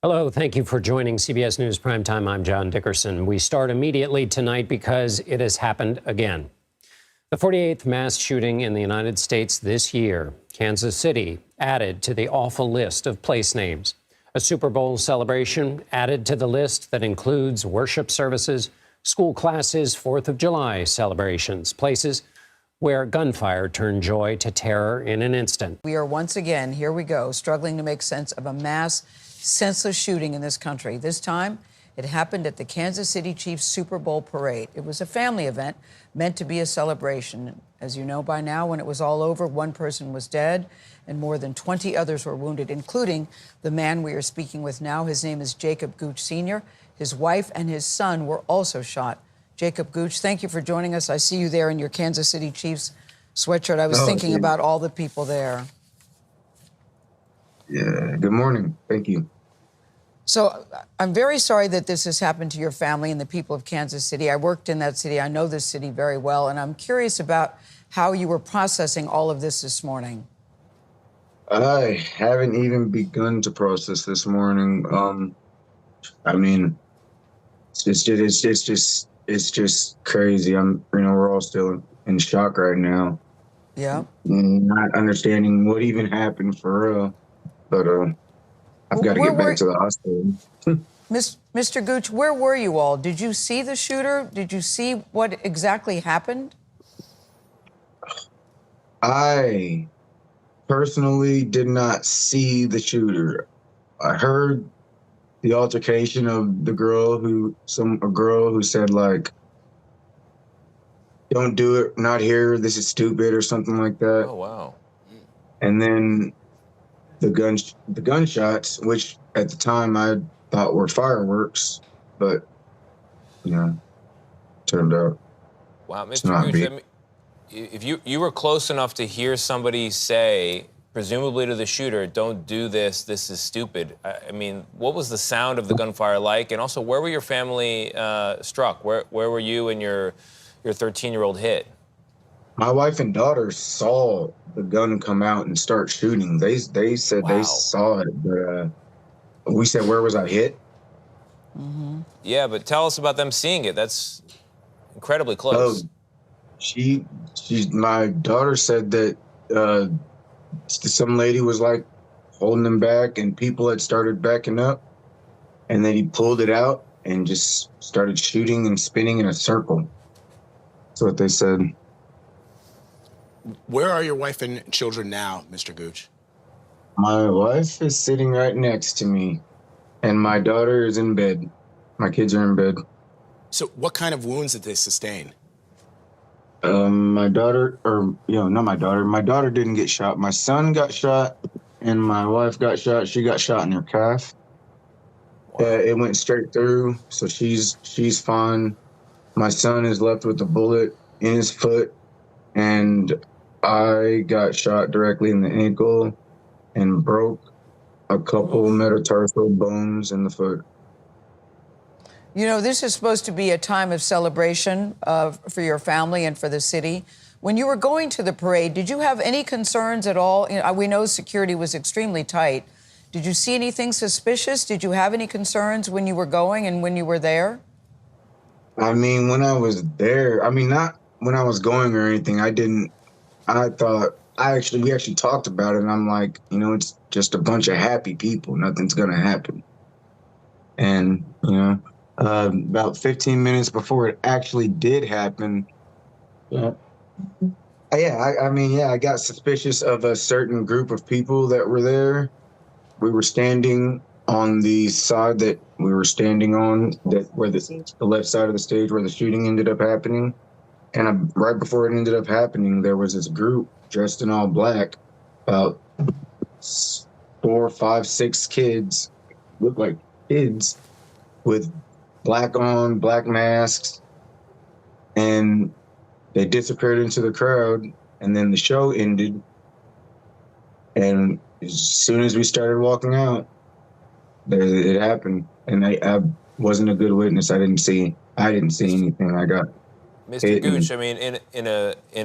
Hello, thank you for joining CBS News Primetime. I'm John Dickerson. We start immediately tonight because it has happened again. The 48th mass shooting in the United States this year. Kansas City added to the awful list of place names. A Super Bowl celebration added to the list that includes worship services, school classes, 4th of July celebrations, places where gunfire turned joy to terror in an instant. We are once again, here we go, struggling to make sense of a mass, senseless shooting in this country. This time, it happened at the Kansas City Chiefs Super Bowl parade. It was a family event meant to be a celebration. As you know by now, when it was all over, one person was dead and more than 20 others were wounded, including the man we are speaking with now. His name is Jacob Gooch Sr. His wife and his son were also shot. Jacob Gooch, thank you for joining us. I see you there in your Kansas City Chiefs sweatshirt. I was thinking about all the people there. Yeah, good morning. Thank you. So I'm very sorry that this has happened to your family and the people of Kansas City. I worked in that city. I know this city very well, and I'm curious about how you were processing all of this morning. I haven't even begun to process this morning. I mean, it's just crazy. We're all still in shock right now. Yeah. Not understanding what even happened for real. But I've got to get back to the hospital. Mr. Gooch, where were you all? Did you see the shooter? Did you see what exactly happened? I personally did not see the shooter. I heard the altercation of a girl who said, like, "Don't do it, not here, this is stupid," or something like that. Oh, wow. And then the gunshots, which at the time I thought were fireworks, but turned out. Wow, Mr. Gooch, I mean, if you were close enough to hear somebody say, presumably to the shooter, "Don't do this, this is stupid." I mean, what was the sound of the gunfire like? And also, where were your family struck? Where were you and your 13-year-old hit? My wife and daughter saw the gun come out and start shooting. They said They saw it, but we said, "Where was I hit?" Mm-hmm. Yeah, but tell us about them seeing it. That's incredibly close. My daughter said that some lady was like holding them back, and people had started backing up, and then he pulled it out and just started shooting and spinning in a circle. That's what they said. Where are your wife and children now, Mr. Gooch? My wife is sitting right next to me, and my daughter is in bed. My kids are in bed. So what kind of wounds did they sustain? My daughter didn't get shot. My son got shot, and my wife got shot. She got shot in her calf. Wow. It went straight through, so she's fine. My son is left with a bullet in his foot, and I got shot directly in the ankle and broke a couple metatarsal bones in the foot. You know, this is supposed to be a time of celebration for your family and for the city. When you were going to the parade, did you have any concerns at all? We know security was extremely tight. Did you see anything suspicious? Did you have any concerns when you were going and when you were there? I mean, when I was there, not when I was going or anything. We actually talked about it, and I'm like, it's just a bunch of happy people. Nothing's gonna happen. And about 15 minutes before it actually did happen, I got suspicious of a certain group of people that were there. We were standing on the side that we were standing on, where the left side of the stage where the shooting ended up happening. And right before it ended up happening, there was this group dressed in all black, about 4, 5, 6 kids, looked like kids, with black masks, and they disappeared into the crowd. And then the show ended, and as soon as we started walking out, it happened. And I wasn't a good witness. I didn't see anything. I got Mr. Gooch, I mean, in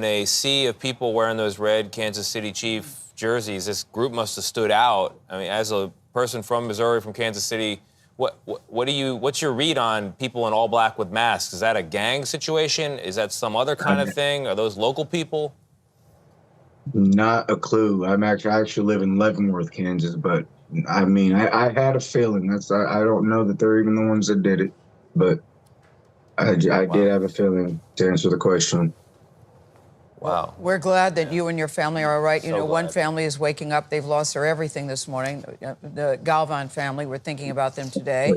a sea of people wearing those red Kansas City Chief jerseys, this group must have stood out. I mean, as a person from Missouri, from Kansas City. What's your read on people in all black with masks? Is that a gang situation? Is that some other kind of thing? Are those local people? Not a clue. I actually live in Leavenworth, Kansas, but I mean, I had a feeling. I don't know that they're even the ones that did it, but I did have a feling, to answer the question. Wow. We're glad that you and your family are all right. You So know, one glad. family is waking up. They've lost their everything this morning. The Galvan family, we're thinking about them today.